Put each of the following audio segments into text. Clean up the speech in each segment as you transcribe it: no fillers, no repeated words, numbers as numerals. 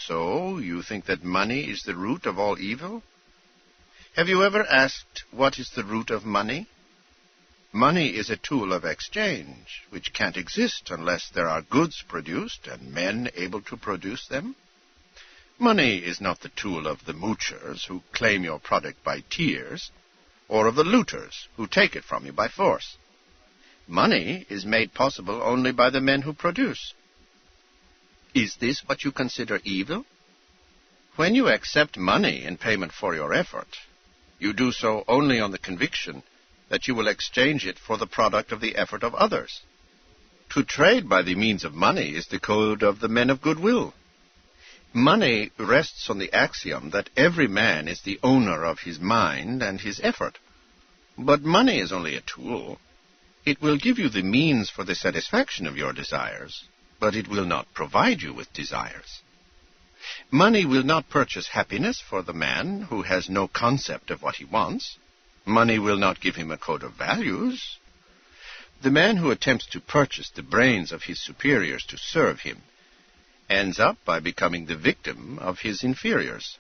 So, you think that money is the root of all evil? Have you ever asked, what is the root of money? Money is a tool of exchange, which can't exist unless there are goods produced and men able to produce them. Money is not the tool of the moochers who claim your product by tears, or of the looters who take it from you by force. Money is made possible only by the men who produce. Is this what you consider evil? When you accept money in payment for your effort, you do so only on the conviction that you will exchange it for the product of the effort of others. To trade by the means of money is the code of the men of goodwill. Money rests on the axiom that every man is the owner of his mind and his effort. But money is only a tool. It will give you the means for the satisfaction of your desires, but it will not provide you with desires. Money will not purchase happiness for the man who has no concept of what he wants. Money will not give him a code of values. The man who attempts to purchase the brains of his superiors to serve him ends up by becoming the victim of his inferiors.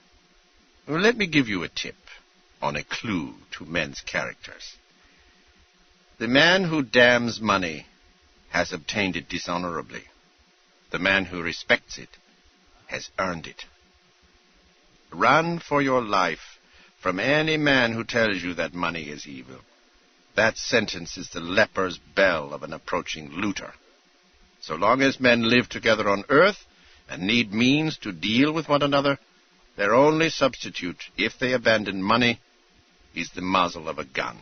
Well, let me give you a tip on a clue to men's characters. The man who damns money has obtained it dishonorably. The man who respects it has earned it. Run for your life from any man who tells you that money is evil. That sentence is the leper's bell of an approaching looter. So long as men live together on earth and need means to deal with one another, their only substitute, if they abandon money, is the muzzle of a gun.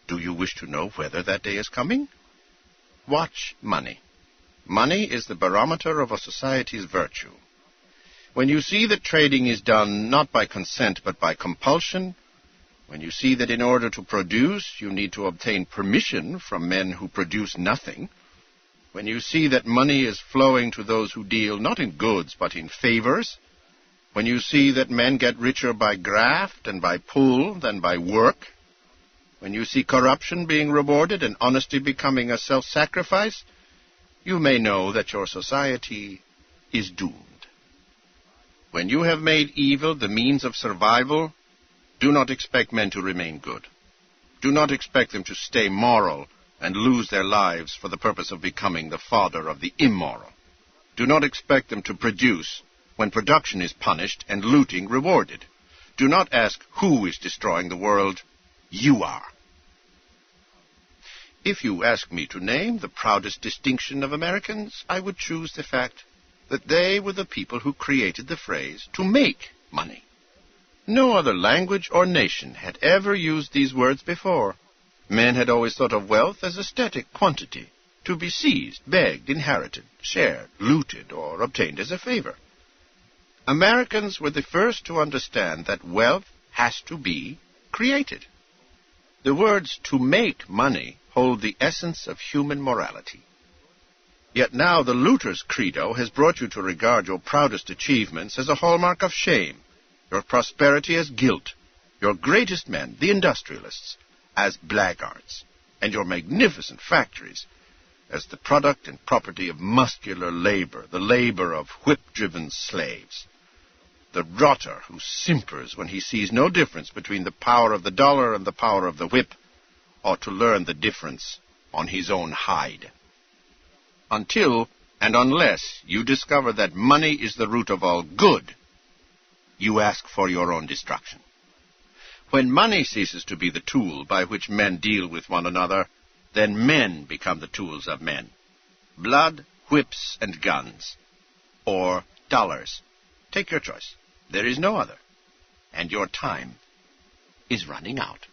Do you wish to know whether that day is coming? Watch money. Money is the barometer of a society's virtue. When you see that trading is done not by consent but by compulsion, when you see that in order to produce you need to obtain permission from men who produce nothing, when you see that money is flowing to those who deal not in goods but in favors, when you see that men get richer by graft and by pull than by work, when you see corruption being rewarded and honesty becoming a self-sacrifice, you may know that your society is doomed. When you have made evil the means of survival, do not expect men to remain good. Do not expect them to stay moral and lose their lives for the purpose of becoming the fodder of the immoral. Do not expect them to produce when production is punished and looting rewarded. Do not ask who is destroying the world. You are. If you ask me to name the proudest distinction of Americans, I would choose the fact that they were the people who created the phrase, to make money. No other language or nation had ever used these words before. Men had always thought of wealth as a static quantity, to be seized, begged, inherited, shared, looted, or obtained as a favor. Americans were the first to understand that wealth has to be created. The words to make money hold the essence of human morality. Yet now the looter's credo has brought you to regard your proudest achievements as a hallmark of shame, your prosperity as guilt, your greatest men, the industrialists, as blackguards, and your magnificent factories as the product and property of muscular labor, the labor of whip-driven slaves. The rotter who simpers when he sees no difference between the power of the dollar and the power of the whip ought to learn the difference on his own hide. Until and unless you discover that money is the root of all good, you ask for your own destruction. When money ceases to be the tool by which men deal with one another, then men become the tools of men. Blood, whips, and guns. Or dollars. Take your choice. There is no other. And your time is running out.